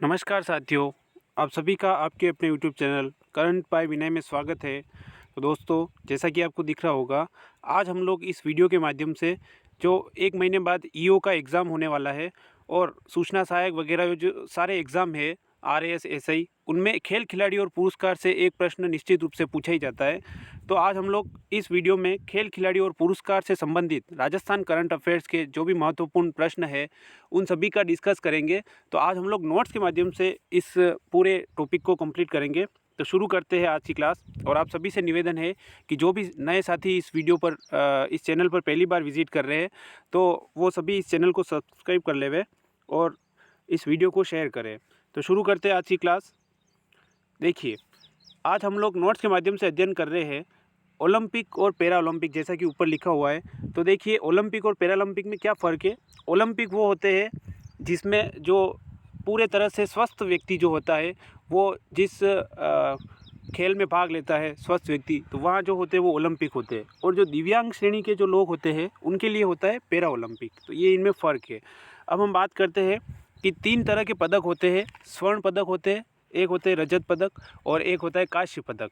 नमस्कार साथियों, आप सभी का आपके अपने यूट्यूब चैनल करंट बाय विनय में स्वागत है। तो दोस्तों, जैसा कि आपको दिख रहा होगा, आज हम लोग इस वीडियो के माध्यम से जो 1 महीने बाद ईओ का एग्ज़ाम होने वाला है और सूचना सहायक वगैरह जो सारे एग्ज़ाम है आरएएस, एसआई, उनमें खेल खिलाड़ी और पुरस्कार से एक प्रश्न निश्चित रूप से पूछा ही जाता है। तो आज हम लोग इस वीडियो में खेल खिलाड़ी और पुरस्कार से संबंधित राजस्थान करंट अफेयर्स के जो भी महत्वपूर्ण प्रश्न है उन सभी का डिस्कस करेंगे। तो आज हम लोग नोट्स के माध्यम से इस पूरे टॉपिक को कंप्लीट करेंगे। तो शुरू करते हैं आज की क्लास। और आप सभी से निवेदन है कि जो भी नए साथी इस वीडियो पर इस चैनल पर पहली बार विजिट कर रहे हैं तो वो सभी इस चैनल को सब्सक्राइब कर लेवे और इस वीडियो को शेयर करें। तो शुरू करते हैं आज की क्लास। देखिए, आज हम लोग नोट्स के माध्यम से अध्ययन कर रहे हैं ओलंपिक और पैरा ओलंपिक, जैसा कि ऊपर लिखा हुआ है। तो देखिए, ओलंपिक और पैरा ओलंपिक में क्या फ़र्क है। ओलंपिक वो होते हैं जिसमें जो पूरे तरह से स्वस्थ व्यक्ति जो होता है वो जिस खेल में भाग लेता है स्वस्थ व्यक्ति, तो वहाँ जो होते हैं वो ओलंपिक होते हैं। और जो दिव्यांग श्रेणी के जो लोग होते हैं उनके लिए होता है पैरा ओलंपिक। तो ये इनमें फ़र्क है। अब हम बात करते हैं कि 3 तरह के पदक होते हैं। स्वर्ण पदक होते हैं, एक होते हैं रजत पदक और एक होता है कांस्य पदक।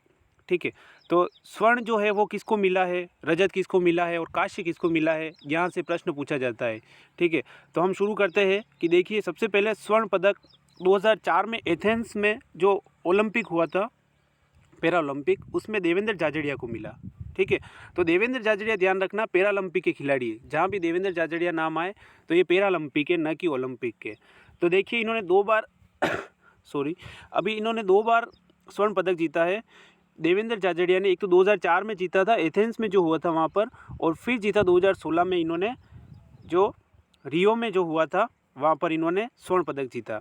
ठीक है, तो स्वर्ण जो है वो किसको मिला है, रजत किसको मिला है और कांस्य किसको मिला है, यहाँ से प्रश्न पूछा जाता है। ठीक है, तो हम शुरू करते हैं कि देखिए, सबसे पहले स्वर्ण पदक 2004 में एथेंस में जो ओलंपिक हुआ था पैरा ओलंपिक, उसमें देवेंद्र झाझड़िया को मिला। ठीक है, तो देवेंद्र झाझड़िया, ध्यान रखना, पैरा ओलंपिक के खिलाड़ी है। जहाँ भी देवेंद्र झाझड़िया नाम आए तो ये पैरा ओलंपिक है, न कि ओलंपिक के। तो देखिए, इन्होंने 2 बार अभी इन्होंने 2 बार स्वर्ण पदक जीता है। देवेंद्र झाझड़िया ने एक तो 2004 में जीता था एथेंस में जो हुआ था वहाँ पर, और फिर जीता 2016 में इन्होंने जो रियो में जो हुआ था वहाँ पर इन्होंने स्वर्ण पदक जीता।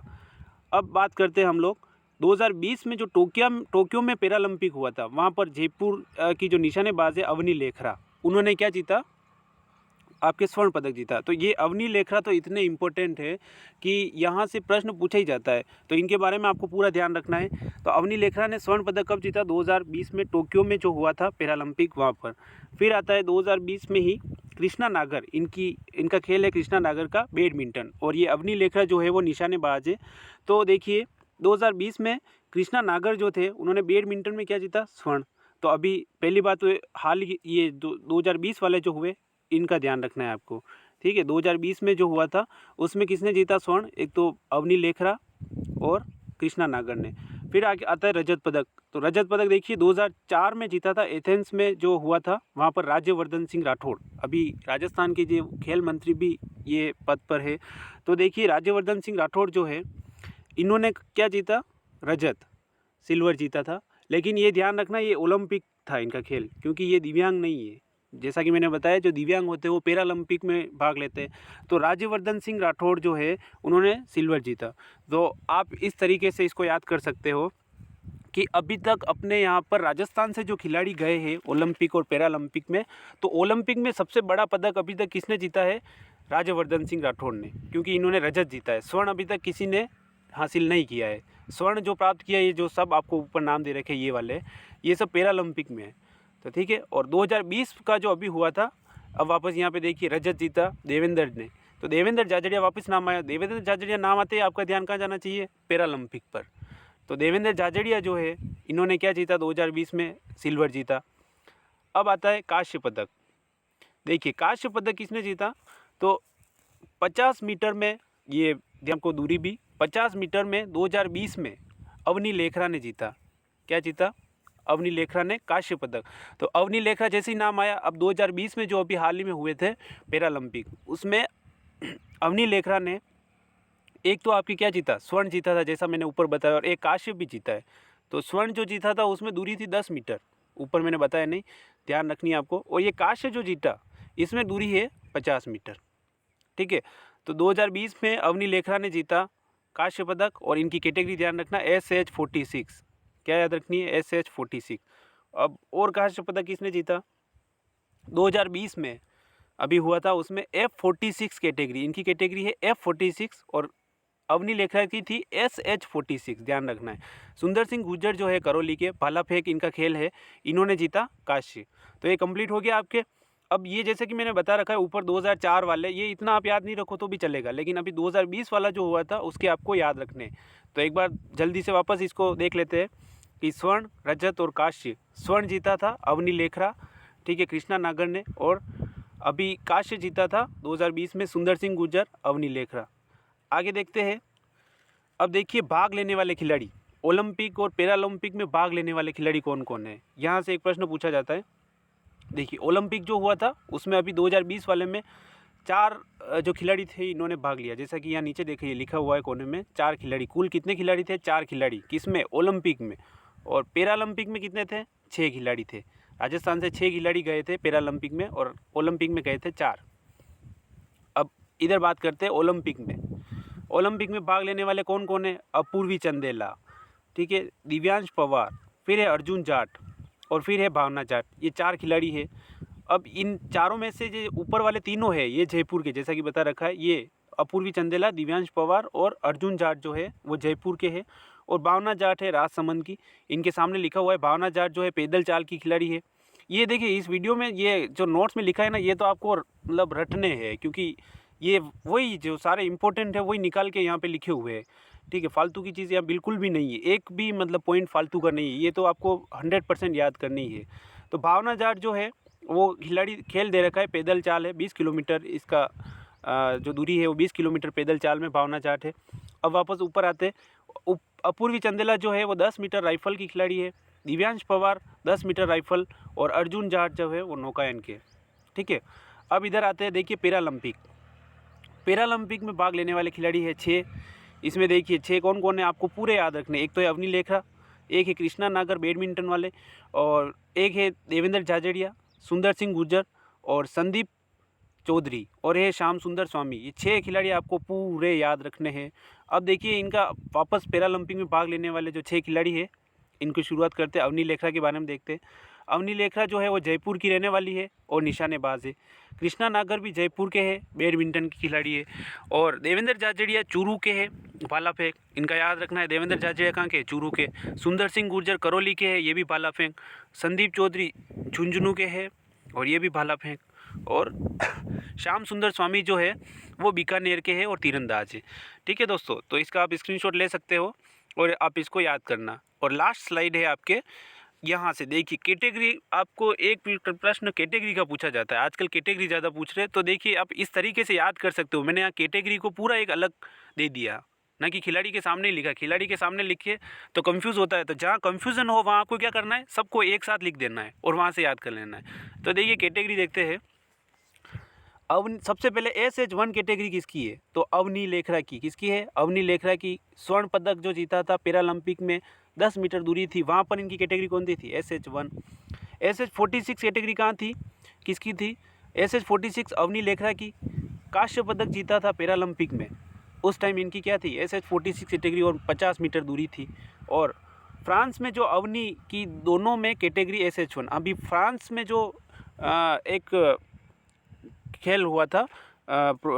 अब बात करते हैं हम लोग 2020 में जो टोक्यो में पैरा ओलंपिक हुआ था, वहाँ पर जयपुर की जो निशानेबाज है अवनी लेखरा, उन्होंने क्या जीता, आपके स्वर्ण पदक जीता। तो ये अवनी लेखरा तो इतने इम्पोर्टेंट है कि यहाँ से प्रश्न पूछा ही जाता है, तो इनके बारे में आपको पूरा ध्यान रखना है। तो अवनी लेखरा ने स्वर्ण पदक कब जीता, 2020 में टोक्यो में जो हुआ था पैरा ओलंपिक, वहाँ पर। फिर आता है 2020 में ही कृष्णा नागर, इनका खेल है कृष्णा नागर का बैडमिंटन, और ये अवनी लेखरा जो है वो निशानेबाज है। तो देखिए, 2020 में कृष्णा नागर जो थे उन्होंने बैडमिंटन में क्या जीता, स्वर्ण। तो अभी पहली बात तो हाल ये 2020 वाले जो हुए इनका ध्यान रखना है आपको। ठीक है, 2020 में जो हुआ था उसमें किसने जीता स्वर्ण, एक तो अवनी लेखरा और कृष्णा नागर ने। फिर आगे आता है रजत पदक। तो रजत पदक देखिए 2004 में जीता था, एथेंस में जो हुआ था, वहाँ पर राज्यवर्धन सिंह राठौड़, अभी राजस्थान के जो खेल मंत्री भी ये पद पर है। तो देखिए, राज्यवर्धन सिंह राठौड़ जो है इन्होंने क्या जीता, रजत, सिल्वर जीता था। लेकिन ये ध्यान रखना, ये ओलंपिक था इनका खेल, क्योंकि ये दिव्यांग नहीं है। जैसा कि मैंने बताया, जो दिव्यांग होते हैं वो पैरा ओलंपिक में भाग लेते हैं। तो राज्यवर्धन सिंह राठौड़ जो है उन्होंने सिल्वर जीता। तो आप इस तरीके से इसको याद कर सकते हो कि अभी तक अपने यहाँ पर राजस्थान से जो खिलाड़ी गए हैं ओलंपिक और पैरा ओलंपिक में, तो ओलंपिक में सबसे बड़ा पदक अभी तक किसने जीता है, राज्यवर्धन सिंह राठौड़ ने, क्योंकि इन्होंने रजत जीता है। स्वर्ण अभी तक किसी ने हासिल नहीं किया है। स्वर्ण जो प्राप्त किया है, ये जो सब आपको ऊपर नाम दे रखे ये वाले, ये सब पैरा ओलंपिक में है। तो ठीक है, और 2020 का जो अभी हुआ था, अब वापस यहाँ पे देखिए रजत जीता देवेंद्र ने। तो देवेंद्र झाझड़िया वापस नाम आया। देवेंद्र झाझड़िया नाम आते ही आपका ध्यान कहाँ जाना चाहिए, पैरा ओलंपिक पर। तो देवेंद्र झाझड़िया जो है इन्होंने क्या जीता, 2020 में सिल्वर जीता। अब आता है कांस्य पदक। देखिए, कांस्य पदक किसने जीता, तो 50 मीटर में, ये ध्यान को दूरी भी 50 मीटर में 2020 में अवनी लेखरा ने जीता। क्या जीता, अवनी लेखरा ने कांस्य पदक। तो अवनी लेखरा जैसे ही नाम आया, अब 2020 में जो अभी हाल ही में हुए थे पैरा ओलंपिक, उसमें अवनी लेखरा ने एक तो आपकी क्या जीता, स्वर्ण जीता था, जैसा मैंने ऊपर बताया, और एक कांस्य भी जीता है। तो स्वर्ण जो जीता था उसमें दूरी थी 10 मीटर, ऊपर मैंने बताया नहीं, ध्यान रखनी है आपको। और ये कांस्य जो जीता इसमें दूरी है 50 मीटर। ठीक है, तो 2020 में अवनी लेखरा ने जीता कांस्य पदक, और इनकी कैटेगरी ध्यान रखना SH46, क्या याद रखनी है, SH46। अब और कांस्य पदक किसने जीता, 2020 में अभी हुआ था, उसमें F46 कैटेगरी, इनकी कैटेगरी है F46, और अवनी लेखरा की थी SH46, ध्यान रखना है। सुंदर सिंह गुर्जर जो है करौली के, भाला फेंक इनका खेल है, इन्होंने जीता कांस्य। तो ये कंप्लीट हो गया आपके। अब ये जैसे कि मैंने बता रखा है ऊपर 2004 वाले, ये इतना आप याद नहीं रखो तो भी चलेगा, लेकिन अभी 2020 वाला जो हुआ था उसके आपको याद रखने। तो एक बार जल्दी से वापस इसको देख लेते हैं कि स्वर्ण, रजत और कांस्य। स्वर्ण जीता था अवनी लेखरा, ठीक है, कृष्णा नागर ने, और अभी कांस्य जीता था 2020 में सुंदर सिंह गुर्जर, अवनी लेखरा। आगे देखते हैं। अब देखिए भाग लेने वाले खिलाड़ी, ओलंपिक और पैरालंपिक में भाग लेने वाले खिलाड़ी कौन कौन है, यहाँ से एक प्रश्न पूछा जाता है। देखिए ओलंपिक जो हुआ था उसमें अभी 2020 वाले में 4 जो खिलाड़ी थे इन्होंने भाग लिया, जैसा कि यहाँ नीचे देखिए लिखा हुआ है कोने में 4 खिलाड़ी। कुल कितने खिलाड़ी थे? 4 खिलाड़ी। किसमें? ओलंपिक में। और पैरालंपिक में कितने थे? 6 खिलाड़ी थे। राजस्थान से 6 खिलाड़ी गए थे पैरालंपिक में, और ओलंपिक में गए थे 4। अब इधर बात करते हैं ओलंपिक में। ओलंपिक में भाग लेने वाले कौन कौन है? अपूर्वी चंदेला, ठीक है, दिव्यांश पवार, फिर है अर्जुन जाट, और फिर है भावना जाट। ये 4 खिलाड़ी है। अब इन चारों में से जो ऊपर वाले तीनों है ये जयपुर के, जैसा कि बता रखा है, ये अपूर्वी चंदेला, दिव्यांश पवार और अर्जुन जाट जो है वो जयपुर के हैं, और भावना जाट है राजसमंद की। इनके सामने लिखा हुआ है भावना जाट जो है पैदल चाल की खिलाड़ी है। ये देखिए इस वीडियो में ये जो नोट्स में लिखा है ना, ये तो आपको मतलब रटने हैं, क्योंकि ये वही जो सारे इंपॉर्टेंट है वही निकाल के यहाँ पे लिखे हुए हैं, ठीक है। फालतू की चीज़ यहाँ बिल्कुल भी नहीं है, एक भी मतलब पॉइंट फालतू का नहीं है, ये तो आपको 100% याद करनी है। तो भावना जाट जो है वो खिलाड़ी खेल दे रखा है, पैदल चाल है 20 किलोमीटर, इसका जो दूरी है वो 20 किलोमीटर पैदल चाल में भावना जाट है। अब वापस ऊपर आते, अपूर्वी चंदेला जो है वो 10 मीटर राइफल की खिलाड़ी है, दिव्यांश पवार 10 मीटर राइफल, और अर्जुन जाट जो है वो नौकायन के, ठीक है। अब इधर आते हैं, देखिए पैरालंपिक। पैरालंपिक में भाग लेने वाले खिलाड़ी है 6। इसमें देखिए 6 कौन कौन है आपको पूरे याद रखने। एक तो है अवनी लेखरा, एक है कृष्णा नागर बैडमिंटन वाले, और एक है देवेंद्र झाझड़िया, सुंदर सिंह गुर्जर और संदीप चौधरी, और है श्याम सुंदर स्वामी। ये 6 खिलाड़ी आपको पूरे याद रखने हैं। अब देखिए इनका वापस पैरालंपिक में भाग लेने वाले जो 6 खिलाड़ी है इनकी शुरुआत करते हैं। अवनी लेखरा के बारे में देखते हैं। अवनी लेखरा जो है वो जयपुर की रहने वाली है और निशानेबाज है। कृष्णा नागर भी जयपुर के हैं, बैडमिंटन की खिलाड़ी है। और देवेंद्र झाझड़िया चूरू के हैं, भाला फेंक। इनका याद रखना है, देवेंद्र झाझड़िया कहाँ के? चूरू के। सुंदर सिंह गुर्जर करौली के हैं, ये भी भाला फेंक। संदीप चौधरी झुंझुनू के हैं और ये भी भाला फेंक। और श्याम सुंदर स्वामी जो है वो बीकानेर के हैं और तीरंदाज है, ठीक है दोस्तों। तो इसका आप स्क्रीनशॉट ले सकते हो और आप इसको याद करना। और लास्ट स्लाइड है आपके, यहाँ से देखिए कैटेगरी, आपको एक प्रश्न कैटेगरी का पूछा जाता है, आजकल कैटेगरी ज़्यादा पूछ रहे हैं, तो देखिए आप इस तरीके से याद कर सकते हो। मैंने यहाँ कैटेगरी को पूरा एक अलग दे दिया, ना कि खिलाड़ी के सामने ही लिखा। खिलाड़ी के सामने लिखिए तो कंफ्यूज होता है, तो जहाँ कंफ्यूजन हो वहाँ आपको क्या करना है, सबको एक साथ लिख देना है और वहाँ से याद कर लेना है। तो देखिए कैटेगरी देखते हैं। सबसे पहले SH1 कैटेगरी किसकी है? तो अवनी लेखरा की। किसकी है? अवनी लेखरा की। स्वर्ण पदक जो जीता था पैरालंपिक में, 10 मीटर दूरी थी, वहाँ पर इनकी कैटेगरी कौन सी थी? SH1। SH46 कैटेगरी कहाँ थी? किसकी थी? SH46 अवनी लेखरा की। कांस्य पदक जीता था पैरालंपिक में, उस टाइम इनकी क्या थी? SH46 कैटेगरी और 50 मीटर दूरी थी। और फ्रांस में जो अवनी की दोनों में कैटेगरी SH1। अभी फ्रांस में जो एक खेल हुआ था,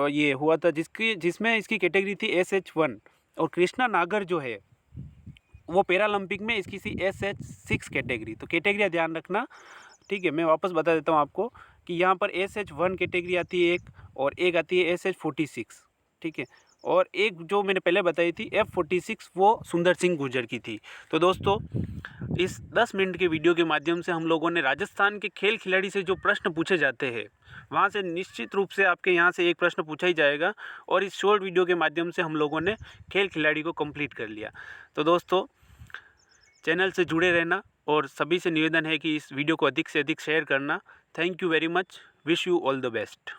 ये हुआ था जिसमें इसकी कैटेगरी थी SH1, और कृष्णा नागर जो है वो पैरालंपिक में इसकी थी SH6 कैटेगरी। तो कैटेगरी ध्यान रखना, ठीक है। मैं वापस बता देता हूँ आपको कि यहाँ पर SH1 कैटेगरी आती है एक, और एक आती है SH46, ठीक है। और एक जो मैंने पहले बताई थी F46, वो सुंदर सिंह गुर्जर की थी। तो दोस्तों इस 10 मिनट के वीडियो के माध्यम से हम लोगों ने राजस्थान के खेल खिलाड़ी से जो प्रश्न पूछे जाते हैं वहाँ से निश्चित रूप से आपके यहाँ से एक प्रश्न पूछा ही जाएगा, और इस शॉर्ट वीडियो के माध्यम से हम लोगों ने खेल खिलाड़ी को कंप्लीट कर लिया। तो दोस्तों चैनल से जुड़े रहना, और सभी से निवेदन है कि इस वीडियो को अधिक से अधिक शेयर करना। Thank you very much. Wish you all the best.